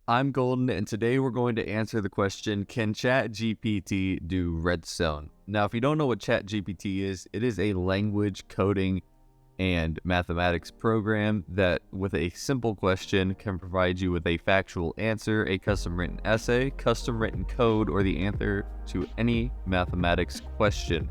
I'm Golden, and today we're going to answer the question, can ChatGPT do redstone? Now, if you don't know what ChatGPT is, it is a language coding and mathematics program that, with a simple question, can provide you with a factual answer, a custom written essay, custom written code, or the answer to any mathematics question.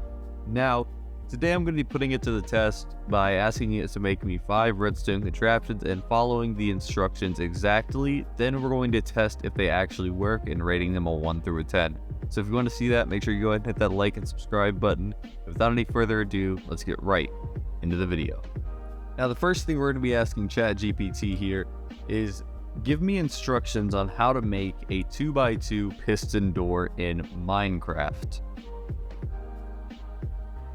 Now, today I'm going to be putting it to the test by asking it to make me 5 redstone contraptions and following the instructions exactly. Then we're going to test if they actually work and rating them a 1 through a 10. So if you want to see that, make sure you go ahead and hit that like and subscribe button. Without any further ado, let's get right into the video. Now, the first thing we're going to be asking ChatGPT here is give me instructions on how to make a 2x2 piston door in Minecraft.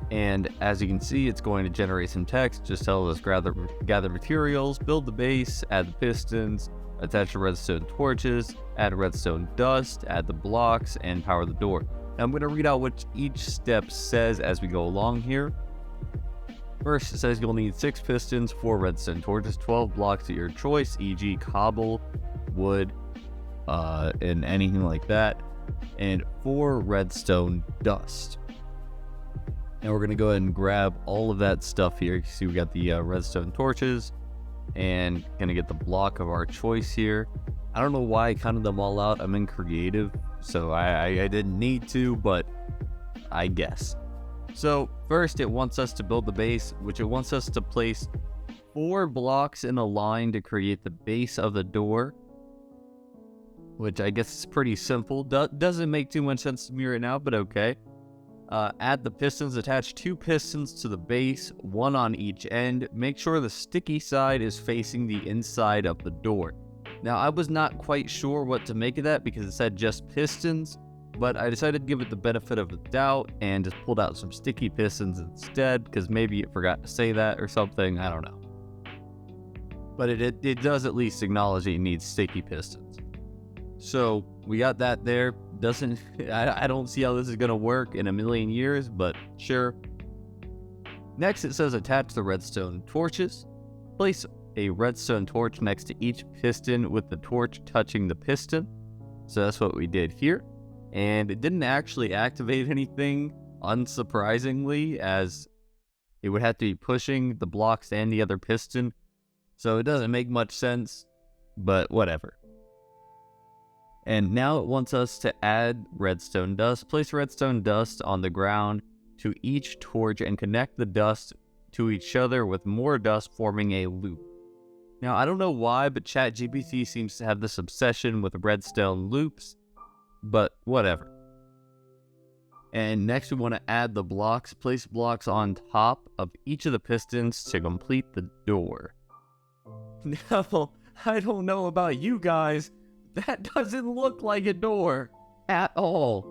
And as you can see, it's going to generate some text. Just tell us gather materials, build the base, add the pistons, attach the redstone torches, add redstone dust, add the blocks, and power the door. Now I'm going to read out what each step says as we go along here. First, it says you'll need 6 pistons, 4 redstone torches, 12 blocks at your choice, e.g. cobble, wood, and anything like that, and 4 redstone dust. And we're going to go ahead and grab all of that stuff here. You see we got the redstone torches and going to get the block of our choice here. I don't know why I counted them all out. I'm in creative, so I didn't need to, but I guess. So first it wants us to build the base, which it wants us to place 4 blocks in a line to create the base of the door, which I guess is pretty simple. Doesn't make too much sense to me right now, but okay. Add the pistons, attach 2 pistons to the base, 1 on each end. Make sure the sticky side is facing the inside of the door. Now, I was not quite sure what to make of that because it said just pistons, but I decided to give it the benefit of the doubt and just pulled out some sticky pistons instead because maybe it forgot to say that or something, I don't know. But it does at least acknowledge it needs sticky pistons. So we got that there. I don't see how this is going to work in a million years, but sure. Next it says attach the redstone torches. Place a redstone torch next to each piston with the torch touching the piston. So that's what we did here. And it didn't actually activate anything, unsurprisingly, as it would have to be pushing the blocks and the other piston. So it doesn't make much sense, but whatever. And now it wants us to add redstone dust. Place redstone dust on the ground to each torch and connect the dust to each other with more dust forming a loop. Now, I don't know why, but ChatGPT seems to have this obsession with redstone loops, but whatever. And next we want to add the blocks. Place blocks on top of each of the pistons to complete the door. Now, I don't know about you guys, that doesn't look like a door at all.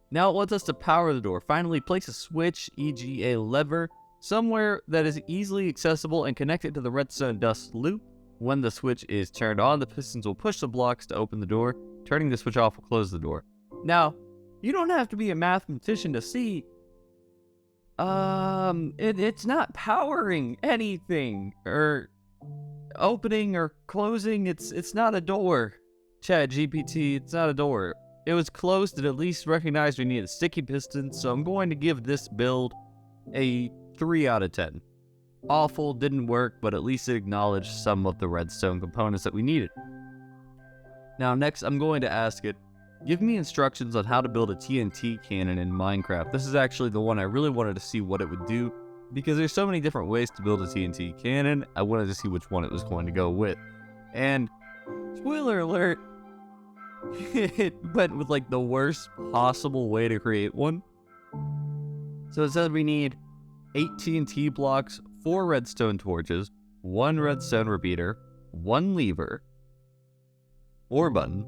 Now it wants us to power the door. Finally, place a switch, e.g. a lever, somewhere that is easily accessible and connect it to the redstone dust loop. When the switch is turned on, the pistons will push the blocks to open the door. Turning the switch off will close the door. Now, you don't have to be a mathematician to see. It's not powering anything, or opening or closing. It's not a door. ChatGPT, it's not a door. It was closed and at least recognized we needed sticky pistons, so I'm going to give this build a 3 out of 10. Awful, didn't work, but at least it acknowledged some of the redstone components that we needed. Now next I'm going to ask it, give me instructions on how to build a TNT cannon in Minecraft. This is actually the one I really wanted to see what it would do, because there's so many different ways to build a TNT cannon. I wanted to see which one it was going to go with. And spoiler alert, it went with like the worst possible way to create one. So it said we need 8 TNT blocks, 4 redstone torches, 1 redstone repeater, 1 lever, 4 button,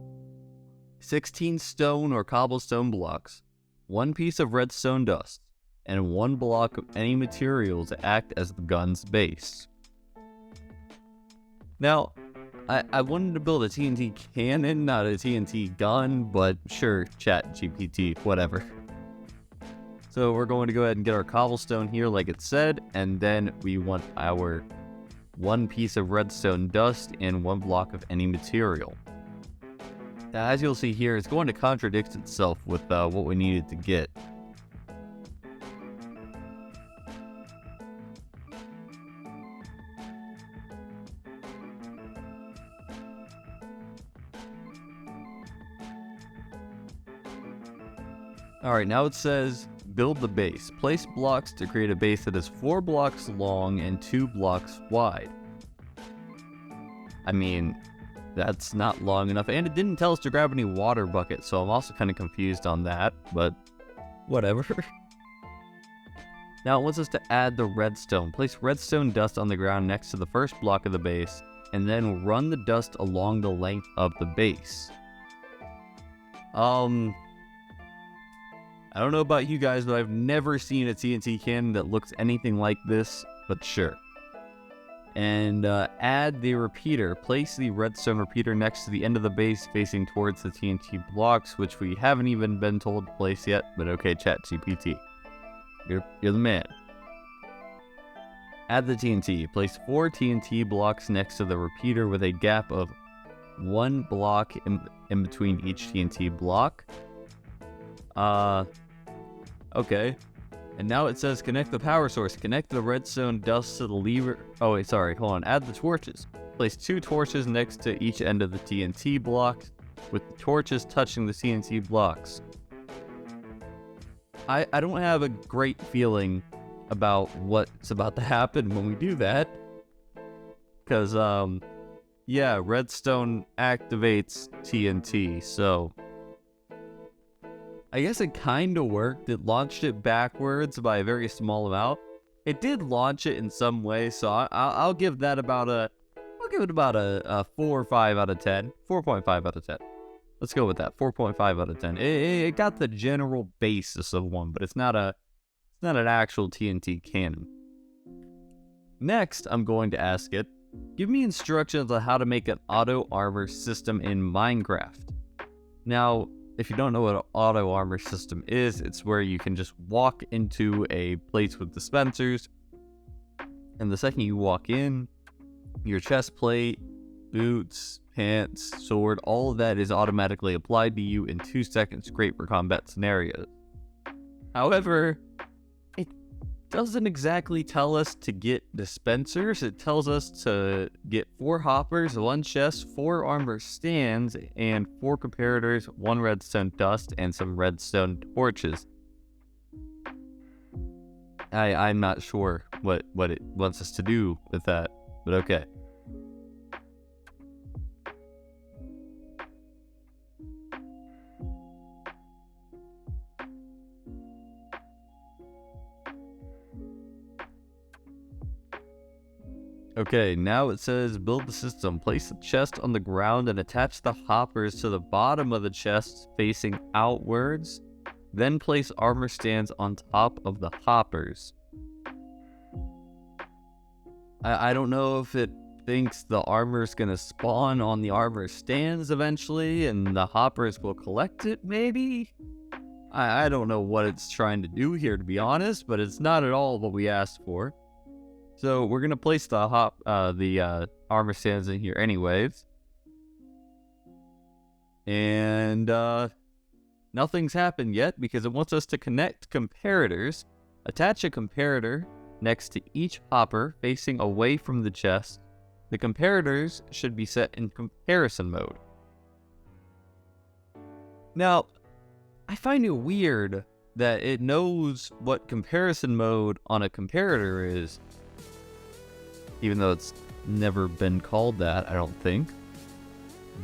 16 stone or cobblestone blocks, 1 piece of redstone dust, and 1 block of any material to act as the gun's base. Now, I wanted to build a TNT cannon, not a TNT gun, but sure, ChatGPT, whatever. So we're going to go ahead and get our cobblestone here like it said, and then we want our 1 piece of redstone dust, and 1 block of any material. Now, as you'll see here, it's going to contradict itself with what we needed to get. Alright, now it says, build the base. Place blocks to create a base that is 4 blocks long and 2 blocks wide. I mean, that's not long enough, and it didn't tell us to grab any water buckets, so I'm also kind of confused on that, but whatever. Now it wants us to add the redstone. Place redstone dust on the ground next to the first block of the base, and then run the dust along the length of the base. I don't know about you guys, but I've never seen a TNT cannon that looks anything like this, but sure. And add the repeater. Place the redstone repeater next to the end of the base facing towards the TNT blocks, which we haven't even been told to place yet, but okay, ChatGPT. You're the man. Add the TNT. Place 4 TNT blocks next to the repeater with a gap of 1 block in between each TNT block. Okay. And now it says connect the power source. Connect the redstone dust to the lever. Oh, wait, sorry. Hold on. Add the torches. Place 2 torches next to each end of the TNT blocks, with the torches touching the TNT blocks. I don't have a great feeling about what's about to happen when we do that. Because, yeah, redstone activates TNT, so I guess it kind of worked. It launched it backwards by a very small amount. It did launch it in some way, so I'll give that about a 4 or 5 out of 10. 4.5 out of 10. Let's go with that. 4.5 out of 10. It got the general basis of one, but it's not an actual TNT cannon. Next, I'm going to ask it, give me instructions on how to make an auto armor system in Minecraft. Now, if you don't know what an auto armor system is, it's where you can just walk into a place with dispensers, and the second you walk in, your chest plate, boots, pants, sword, all of that is automatically applied to you in 2 seconds, great for combat scenarios. However, it doesn't exactly tell us to get dispensers. It tells us to get 4 hoppers, 1 chest, 4 armor stands, and 4 comparators, 1 redstone dust, and some redstone torches. I'm not sure what it wants us to do with that, but okay. Okay, now it says build the system. Place the chest on the ground and attach the hoppers to the bottom of the chest facing outwards. Then place armor stands on top of the hoppers. I don't know if it thinks the armor's gonna spawn on the armor stands eventually and the hoppers will collect it, maybe? I don't know what it's trying to do here, to be honest, but it's not at all what we asked for. So we're gonna place the armor stands in here anyways. And nothing's happened yet because it wants us to connect comparators. Attach a comparator next to each hopper facing away from the chest. The comparators should be set in comparison mode. Now, I find it weird that it knows what comparison mode on a comparator is, even though it's never been called that, I don't think.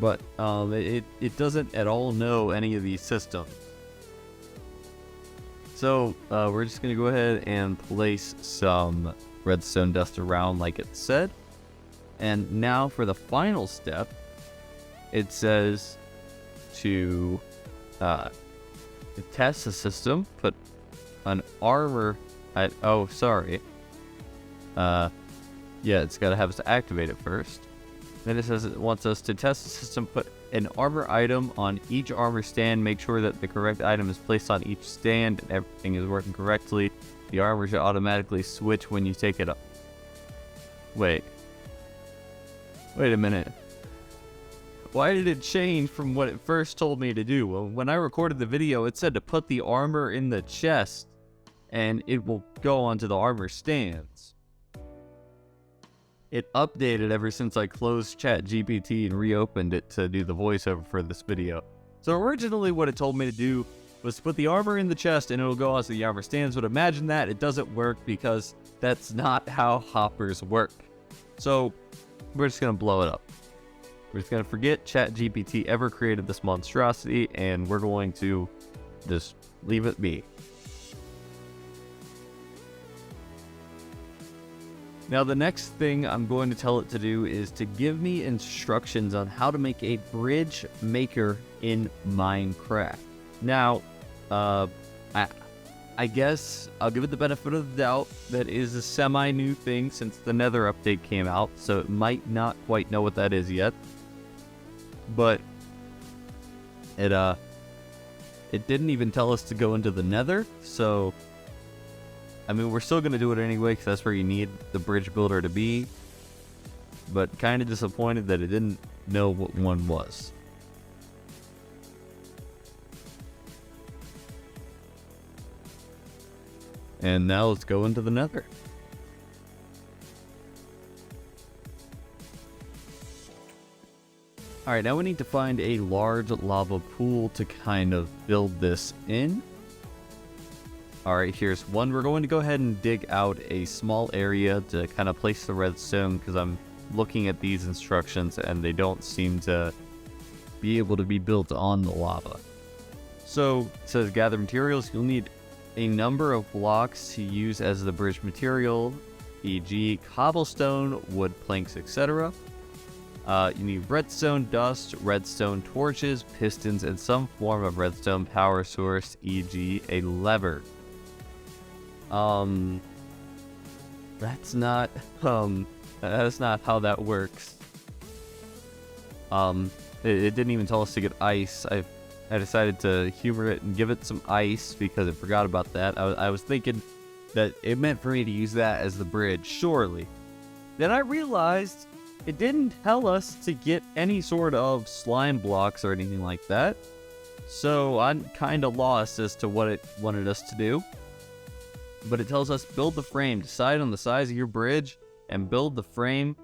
But it doesn't at all know any of these systems. So we're just gonna go ahead and place some redstone dust around like it said. And now for the final step, it says to test the system, put an armor at, oh, sorry. Yeah, it's got to have us to activate it first. Then it says it wants us to test the system, put an armor item on each armor stand, make sure that the correct item is placed on each stand and everything is working correctly. The armor should automatically switch when you take it up. Wait, Wait a minute. Why did it change from what it first told me to do? Well, when I recorded the video, it said to put the armor in the chest, and it will go onto the armor stands. It updated ever since I closed ChatGPT and reopened it to do the voiceover for this video. So originally what it told me to do was to put the armor in the chest and it'll go onto the armor stands, but imagine that it doesn't work because that's not how hoppers work. So we're just gonna blow it up. We're just gonna forget ChatGPT ever created this monstrosity, and we're going to just leave it be. Now the next thing I'm going to tell it to do is to give me instructions on how to make a bridge maker in Minecraft. Now, I guess I'll give it the benefit of the doubt that it is a semi-new thing since the Nether update came out, so it might not quite know what that is yet. But it didn't even tell us to go into the Nether, so I mean, we're still going to do it anyway because that's where you need the bridge builder to be. But kind of disappointed that it didn't know what one was. And now let's go into the Nether. Alright, now we need to find a large lava pool to kind of build this in. Alright, here's one. We're going to go ahead and dig out a small area to kind of place the redstone because I'm looking at these instructions and they don't seem to be able to be built on the lava. So, it says gather materials. You'll need a number of blocks to use as the bridge material, e.g. cobblestone, wood planks, etc. You need redstone dust, redstone torches, pistons, and some form of redstone power source, e.g. a lever. That's not how that works. It didn't even tell us to get ice. I decided to humor it and give it some ice because I forgot about that. I was thinking that it meant for me to use that as the bridge, surely. Then I realized it didn't tell us to get any sort of slime blocks or anything like that. So I'm kind of lost as to what it wanted us to do. But it tells us build the frame, decide on the size of your bridge, and build the frame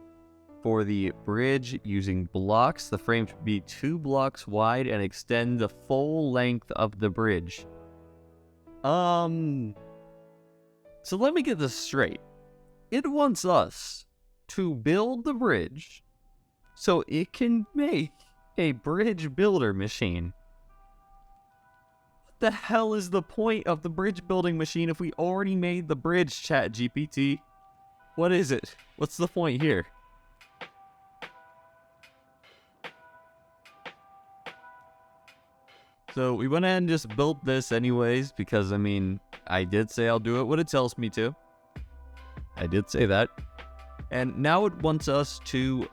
for the bridge using blocks. The frame should be 2 blocks wide and extend the full length of the bridge. So let me get this straight. It wants us to build the bridge so it can make a bridge builder machine. The hell is the point of the bridge building machine if we already made the bridge, ChatGPT? What is it? What's the point here? So we went ahead and just built this anyways because, I mean, I did say I'll do it when it tells me to. I did say that. And now it wants us to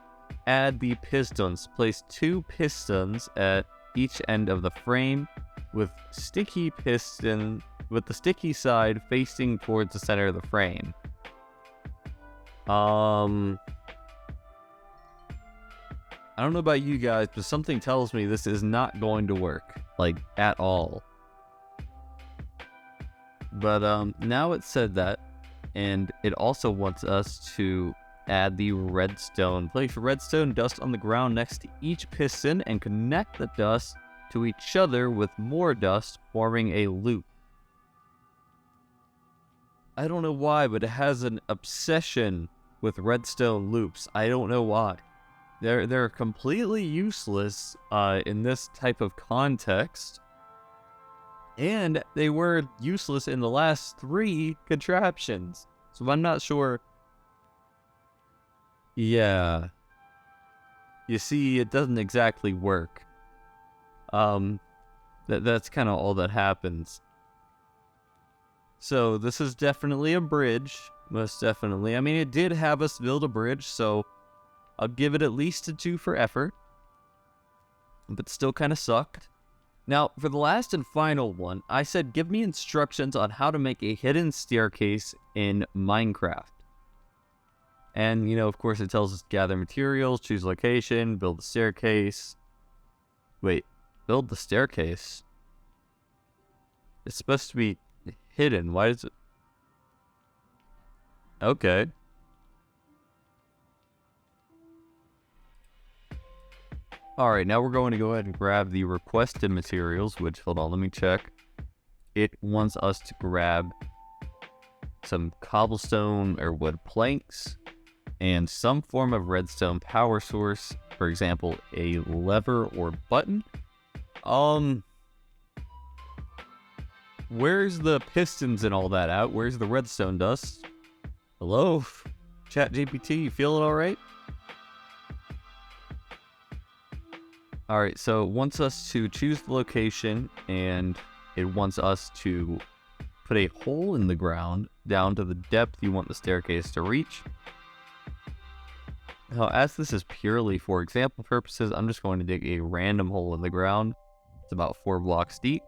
add the pistons. Place 2 pistons at each end of the frame with the sticky side facing towards the center of the frame. I don't know about you guys, but something tells me this is not going to work, like, at all. But now it said that, and it also wants us to add the redstone. Place redstone dust on the ground next to each piston and connect the dust to each other with more dust, forming a loop. I don't know why, but it has an obsession with redstone loops. I don't know why. They're completely useless in this type of context. And they were useless in the last 3 contraptions. So I'm not sure. Yeah. You see, it doesn't exactly work. That's kind of all that happens. So this is definitely a bridge, most definitely. I mean, it did have us build a bridge, so I'll give it at least a 2 for effort. But still kind of sucked. Now, for the last and final one, I said give me instructions on how to make a hidden staircase in Minecraft. And, of course it tells us to gather materials, choose location, build the staircase. Wait, build the staircase? It's supposed to be hidden. Why is it? Okay. Alright, now we're going to go ahead and grab the requested materials, which, hold on, let me check. It wants us to grab some cobblestone or wood planks and some form of redstone power source, for example, a lever or button. Where's the pistons and all that out? Where's the redstone dust? Hello? ChatGPT, you feeling alright? Alright, so it wants us to choose the location, and it wants us to put a hole in the ground down to the depth you want the staircase to reach. Now, as this is purely for example purposes, I'm just going to dig a random hole in the ground. It's about 4 blocks deep.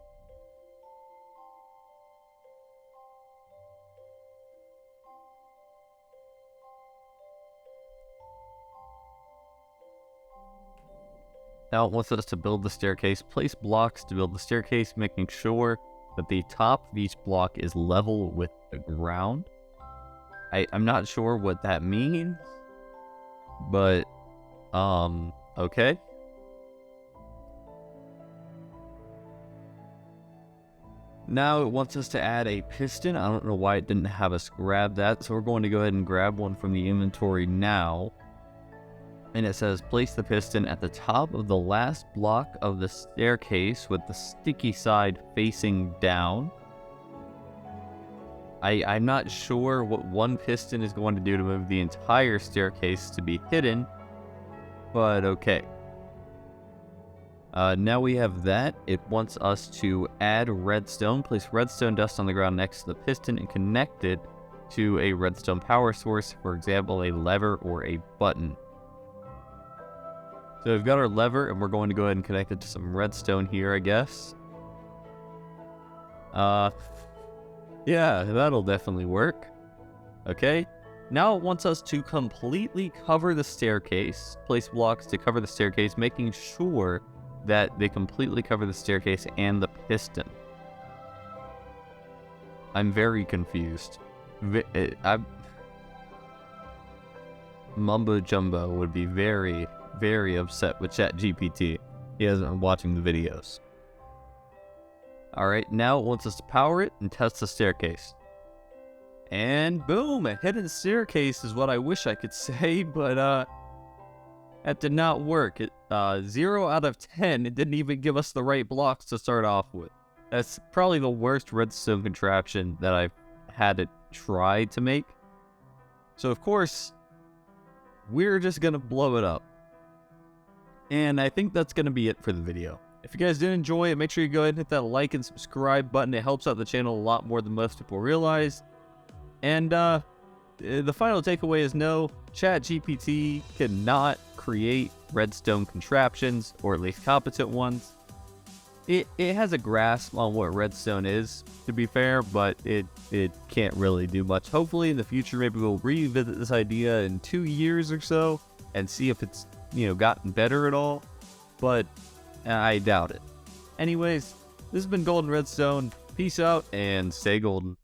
Now it wants us to build the staircase. Place blocks to build the staircase, making sure that the top of each block is level with the ground. I'm not sure what that means, but okay. Now it wants us to add a piston. I don't know why it didn't have us grab that, so we're going to go ahead and grab one from the inventory now. And it says place the piston at the top of the last block of the staircase with the sticky side facing down. I'm not sure what one piston is going to do to move the entire staircase to be hidden, but okay. Now we have that. It wants us to add redstone. Place redstone dust on the ground next to the piston and connect it to a redstone power source, for example, a lever or a button. So we've got our lever, and we're going to go ahead and connect it to some redstone here, I guess. Yeah, that'll definitely work. Okay. Now it wants us to completely cover the staircase. Place blocks to cover the staircase, making sure that they completely cover the staircase and the piston. I'm very confused. Mumbo Jumbo would be very, very upset with ChatGPT. He hasn't been watching the videos. Alright, now it wants us to power it and test the staircase. And boom, a hidden staircase is what I wish I could say, but that did not work. 0 out of 10, it didn't even give us the right blocks to start off with. That's probably the worst redstone contraption that I've had to try to make. So of course, we're just gonna blow it up. And I think that's gonna be it for the video. If you guys did enjoy it, make sure you go ahead and hit that like and subscribe button. It helps out the channel a lot more than most people realize. And the final takeaway is no, ChatGPT cannot create redstone contraptions, or at least competent ones. It has a grasp on what redstone is, to be fair, but it can't really do much. Hopefully in the future, maybe we'll revisit this idea in 2 years or so and see if it's, gotten better at all. But I doubt it. Anyways, this has been Golden Redstone. Peace out and stay golden.